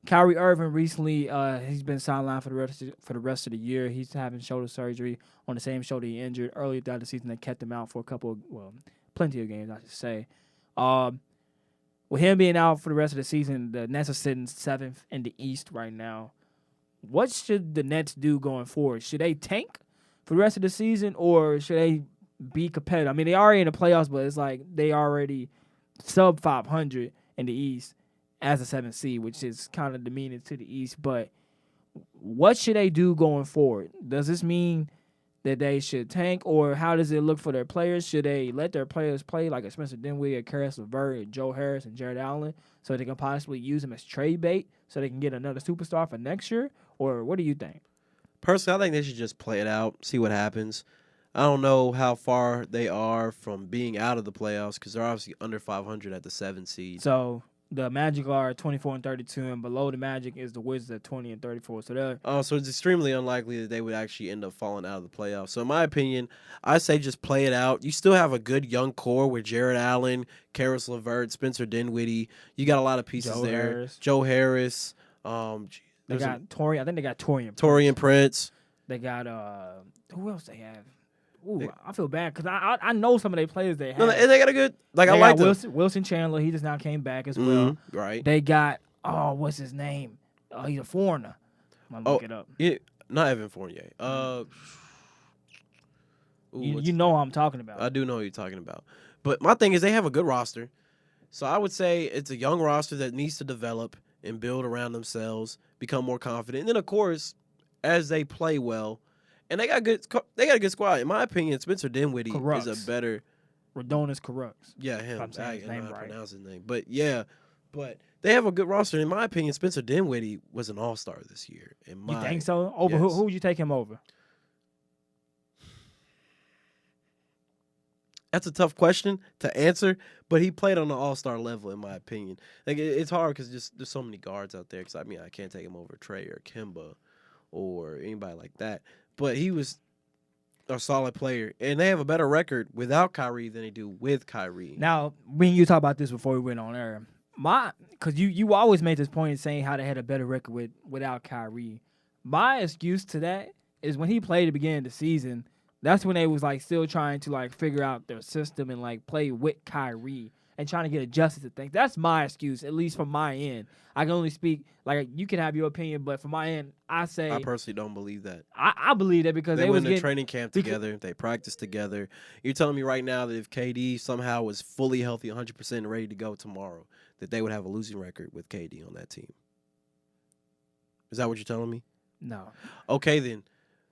Kyrie Irving recently, he's been sidelined for the rest of the year. He's having shoulder surgery on the same shoulder he injured earlier throughout the season that kept him out for plenty of games, I should say. Um, with him being out for the rest of the season, the Nets are sitting 7th in the East right now. What should the Nets do going forward? Should they tank for the rest of the season, or should they be competitive? I mean, they already in the playoffs, but it's like they already sub 500 in the East as a 7th seed, which is kind of demeaning to the East. But what should they do going forward? Does this mean that they should tank, or how does it look for their players? Should they let their players play like a Spencer Dinwiddie, a Karis LeVert, Joe Harris, and Jared Allen so they can possibly use them as trade bait so they can get another superstar for next year? Or what do you think? Personally, I think they should just play it out, see what happens. I don't know how far they are from being out of the playoffs because they're obviously under 500 at the 7 seed. So the Magic are 24-32, and below the Magic is the Wizards at 20-34. So they're So it's extremely unlikely that they would actually end up falling out of the playoffs. So in my opinion, I say just play it out. You still have a good young core with Jared Allen, Karis LeVert, Spencer Dinwiddie. You got a lot of pieces Joe there. Harris. Joe Harris. They got Torian. I think they got Torian. Torian Prince. They got who else they have? Ooh, I feel bad because I know some of their players they have. No, they got a good I got like them. Wilson Chandler. He just now came back as well. Right. They got what's his name? He's a foreigner. I'm gonna look it up. Yeah, not Evan Fournier. You know who I'm talking about. I do know who you're talking about. But my thing is they have a good roster. So I would say it's a young roster that needs to develop and build around themselves, become more confident. And then of course, as they play well, and they got a good squad. In my opinion, Spencer Dinwiddie is a better Radonis Carux. Yeah, him. I'm saying his name right. Pronounce his name. But yeah, they have a good roster. In my opinion, Spencer Dinwiddie was an all-star this year. You think so? Over yes. who would you take him over? That's a tough question to answer, but he played on the all-star level, in my opinion. Like it's hard because there's so many guards out there. Because I can't take him over Trey or Kemba or anybody like that. But he was a solid player, and they have a better record without Kyrie than they do with Kyrie. Now, when you talk about this before we went on air, because you always made this point saying how they had a better record without Kyrie. My excuse to that is when he played at the beginning of the season. That's when they was like still trying to like figure out their system and like play with Kyrie and trying to get adjusted to things. That's my excuse, at least from my end. I can only speak like you can have your opinion, but from my end, I say I personally don't believe that. I believe that because they was in the training camp together, they practiced together. You're telling me right now that if KD somehow was fully healthy, 100% and ready to go tomorrow, that they would have a losing record with KD on that team? Is that what you're telling me? No. Okay then.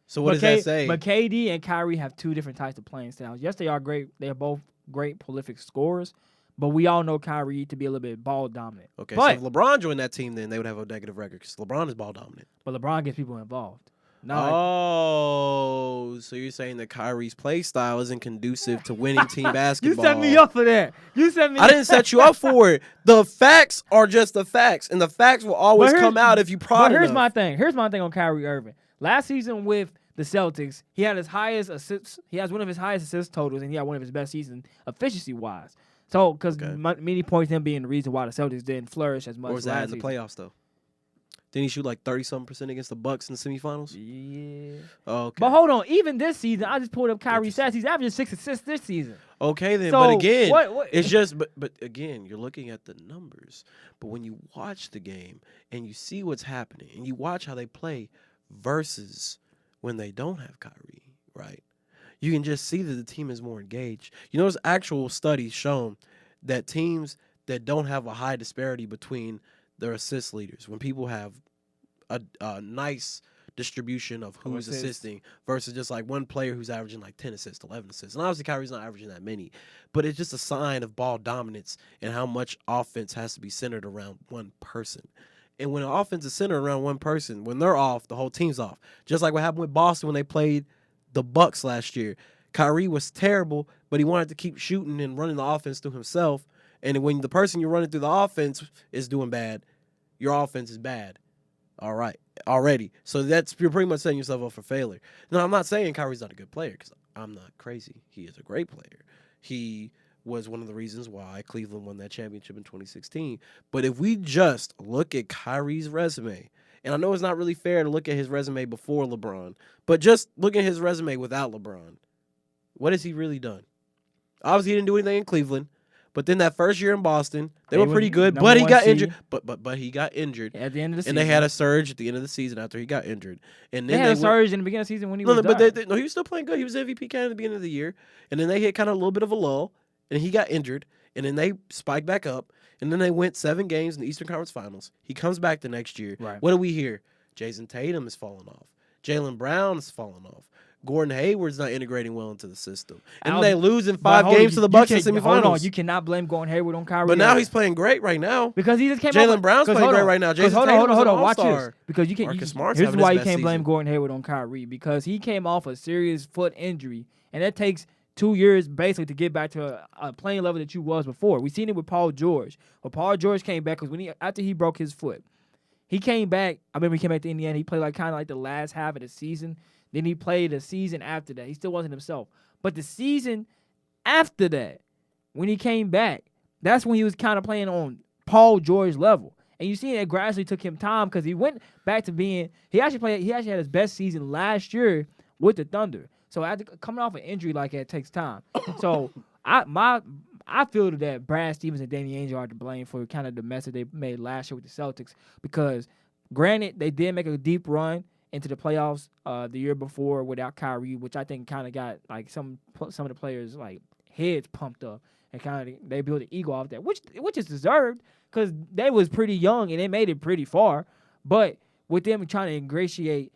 So what does that say? But KD and Kyrie have two different types of playing styles. Yes, they are great. They are both great prolific scorers, but we all know Kyrie to be a little bit ball dominant. Okay, so if LeBron joined that team, then they would have a negative record because LeBron is ball dominant. But LeBron gets people involved. So you're saying that Kyrie's play style isn't conducive to winning team basketball? You set me up for that. I didn't set you up for it. The facts are just the facts, and the facts will always come out if you prod enough. My thing. Here's my thing on Kyrie Irving. Last season with the Celtics, he had his highest assists. He has one of his highest assist totals, and he had one of his best seasons efficiency-wise. So, because many points him being the reason why the Celtics didn't flourish as much. Or was that in the playoffs though? Didn't he shoot like 30-something% against the Bucks in the semifinals? Yeah. Oh, okay. But hold on, even this season, I just pulled up Kyrie's stats. He's averaging 6 assists this season. Okay then, so, but again, what? It's just, but again, you're looking at the numbers. But when you watch the game and you see what's happening and you watch how they play versus when they don't have Kyrie, right? You can just see that the team is more engaged. You know, there's actual studies shown that teams that don't have a high disparity between their assist leaders, when people have a nice distribution of who's assisting versus just like one player who's averaging like 10 assists, 11 assists. And obviously Kyrie's not averaging that many, but it's just a sign of ball dominance and how much offense has to be centered around one person. And when an offense is centered around one person, when they're off, the whole team's off. Just like what happened with Boston when they played the Bucks last year. Kyrie was terrible, but he wanted to keep shooting and running the offense through himself. And when the person you're running through the offense is doing bad, your offense is bad. All right, already. So you're pretty much setting yourself up for failure. Now, I'm not saying Kyrie's not a good player because I'm not crazy. He is a great player. He was one of the reasons why Cleveland won that championship in 2016. But if we just look at Kyrie's resume, and I know it's not really fair to look at his resume before LeBron, but just look at his resume without LeBron. What has he really done? Obviously, he didn't do anything in Cleveland. But then that first year in Boston, they were pretty good, but he got injured. But he got injured at the end of the season, and they had a surge at the end of the season after he got injured. And then they had a surge in the beginning of the season when he was but he was still playing good. He was MVP candidate at the beginning of the year, and then they hit kind of a little bit of a lull, and he got injured, and then they spiked back up, and then they went 7 games in the Eastern Conference Finals. He comes back the next year. Right. What do we hear? Jason Tatum is falling off. Jaylen Brown is falling off. Gordon Hayward's not integrating well into the system. And they lose in 5 games to the Bucks in semifinals. Hold on, you cannot blame Gordon Hayward on Kyrie. But now he's playing great right now. Because he just came Jaylen Brown's playing great right now. Jason Tatum was an all-star. Because you can't. Here's why you can't blame Gordon Hayward on Kyrie. Because he came off a serious foot injury, and that takes 2 years basically to get back to a playing level that you was before. We seen it with Paul George. But Paul George came back because after he broke his foot, he came back. I remember he came back to Indiana. He played kind of like the last half of the season. Then he played the season after that. He still wasn't himself. But the season after that, when he came back, that's when he was kind of playing on Paul George level. And you see it gradually took him time because he went back to being – he actually had his best season last year with the Thunder. So after coming off an injury like that takes time. So I feel that Brad Stevens and Danny Ainge are to blame for kind of the mess that they made last year with the Celtics because, granted, they did make a deep run into the playoffs the year before without Kyrie, which I think kind of got like some of the players like heads pumped up and kind of they built an ego off that, which is deserved because they was pretty young and they made it pretty far. But with them trying to ingratiate,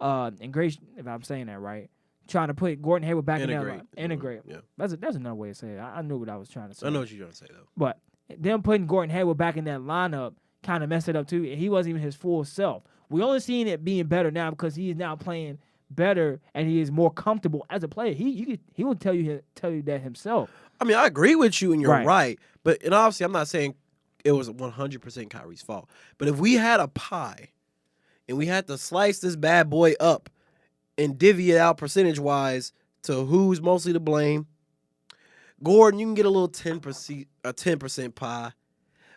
if I'm saying that right, trying to put Gordon Hayward back in there, integrate. Yeah, that's another way to say it. I knew what I was trying to say. I know what you're trying to say though. But them putting Gordon Hayward back in that lineup kind of messed it up too. And he wasn't even his full self. We only seeing it being better now because he is now playing better and he is more comfortable as a player. He will tell you that himself. I mean, I agree with you and you're right. But and obviously I'm not saying it was 100% Kyrie's fault. But if we had a pie and we had to slice this bad boy up and divvy it out percentage-wise to who's mostly to blame, Gordon, you can get a little 10% pie.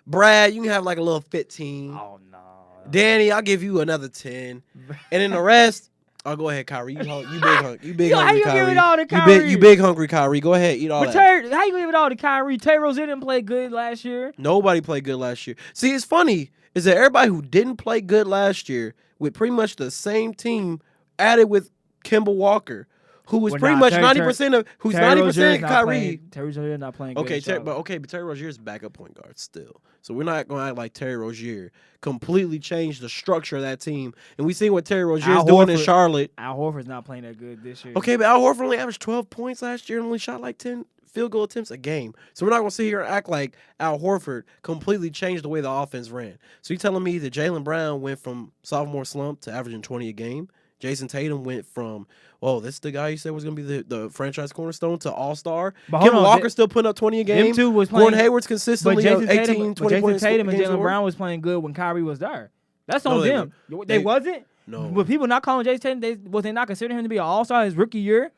Brad, you can have like a little 15. Oh, no. Danny, I'll give you another 10. And then the rest, oh, go ahead, Kyrie. You big hungry. You big hungry, Kyrie. Give it all to Kyrie? You big hungry, Kyrie. Go ahead, eat all that. How you give it all to Kyrie? Terry Rozier didn't play good last year. Nobody played good last year. See, it's funny is that everybody who didn't play good last year with pretty much the same team added with Kemba Walker, who was pretty much 90% of who's 90% Kyrie. Terry Rozier not playing good. But Terry Rozier's backup point guard still. So we're not going to act like Terry Rozier completely changed the structure of that team. And we see what Terry Rozier's doing in Charlotte. Al Horford's not playing that good this year. Okay, but Al Horford only averaged 12 points last year and only shot like 10 field goal attempts a game. So we're not going to sit here and act like Al Horford completely changed the way the offense ran. So you're telling me that Jaylen Brown went from sophomore slump to averaging 20 a game? Jason Tatum went from, this is the guy you said was going to be the franchise cornerstone to all-star. Kemba Walker still putting up 20 a game. Them two was playing. Gordon Hayward's consistently 18, 20 points. Jason Tatum and Jaylen Brown was playing good when Kyrie was there. That's on them. They wasn't? No. But people not calling Jason Tatum, was they not considering him to be an all-star his rookie year?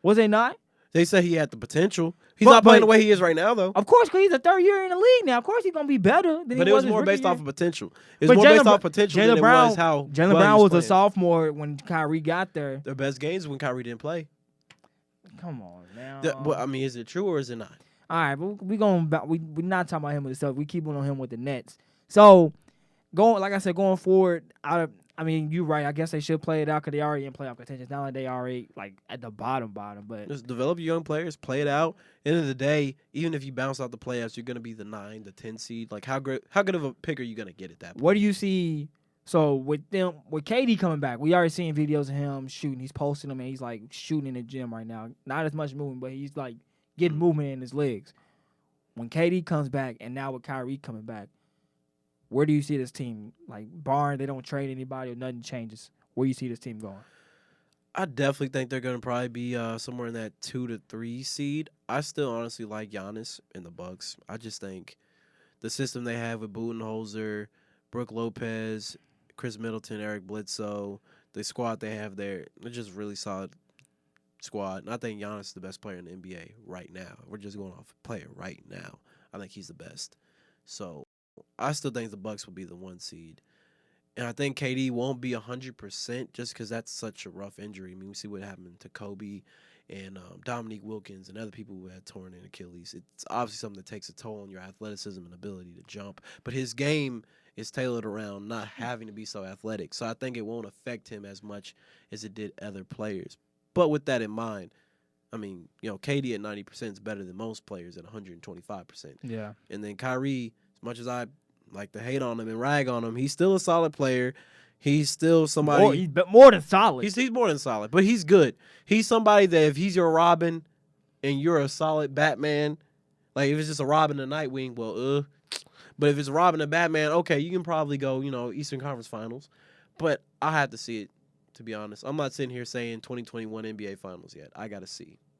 Was they not? They said he had the potential. He's not playing the way he is right now, though. Of course, because he's a third year in the league now. Of course, he's going to be better than he was. But it was more based off of potential. It was more based off potential than it was how Jaylen Brown was a sophomore when Kyrie got there. Their best games when Kyrie didn't play. Come on, now. Is it true or is it not? All right, but we're not talking about him with the stuff. We keep on him with the Nets. So, going forward, you're right. I guess they should play it out because they already in playoff contention. It's not like they already at the bottom. But just develop your young players, play it out. End of the day, even if you bounce out the playoffs, you're gonna be the 9, the 10 seed. Like how good of a pick are you gonna get at that point? What do you see? So with KD coming back, we already seen videos of him shooting. He's posting them and he's like shooting in the gym right now. Not as much movement, but he's like getting movement in his legs. When KD comes back and now with Kyrie coming back, where do you see this team? Like, barring they don't trade anybody or nothing changes, where do you see this team going? I definitely think they're going to probably be somewhere in that 2 to 3 seed. I still honestly like Giannis and the Bucks. I just think the system they have with Budenholzer, Brook Lopez, Chris Middleton, Eric Bledsoe, the squad they have there, they're just really solid squad. And I think Giannis is the best player in the NBA right now. We're just going off player right now. I think he's the best. So I still think the Bucks will be the 1 seed. And I think KD won't be 100% just because that's such a rough injury. I mean, we see what happened to Kobe and Dominique Wilkins and other people who had torn in Achilles. It's obviously something that takes a toll on your athleticism and ability to jump. But his game is tailored around not having to be so athletic. So I think it won't affect him as much as it did other players. But with that in mind, I mean, KD at 90% is better than most players at 125%. Yeah. And then Kyrie, as much as I like to hate on him and rag on him, he's still a solid player. He's still somebody. More than solid. He's more than solid, but he's good. He's somebody that if he's your Robin and you're a solid Batman, like if it's just a Robin and Nightwing, well, But if it's Robin and Batman, okay, you can probably go, Eastern Conference Finals. But I have to see it, to be honest. I'm not sitting here saying 2021 NBA Finals yet. I got to see.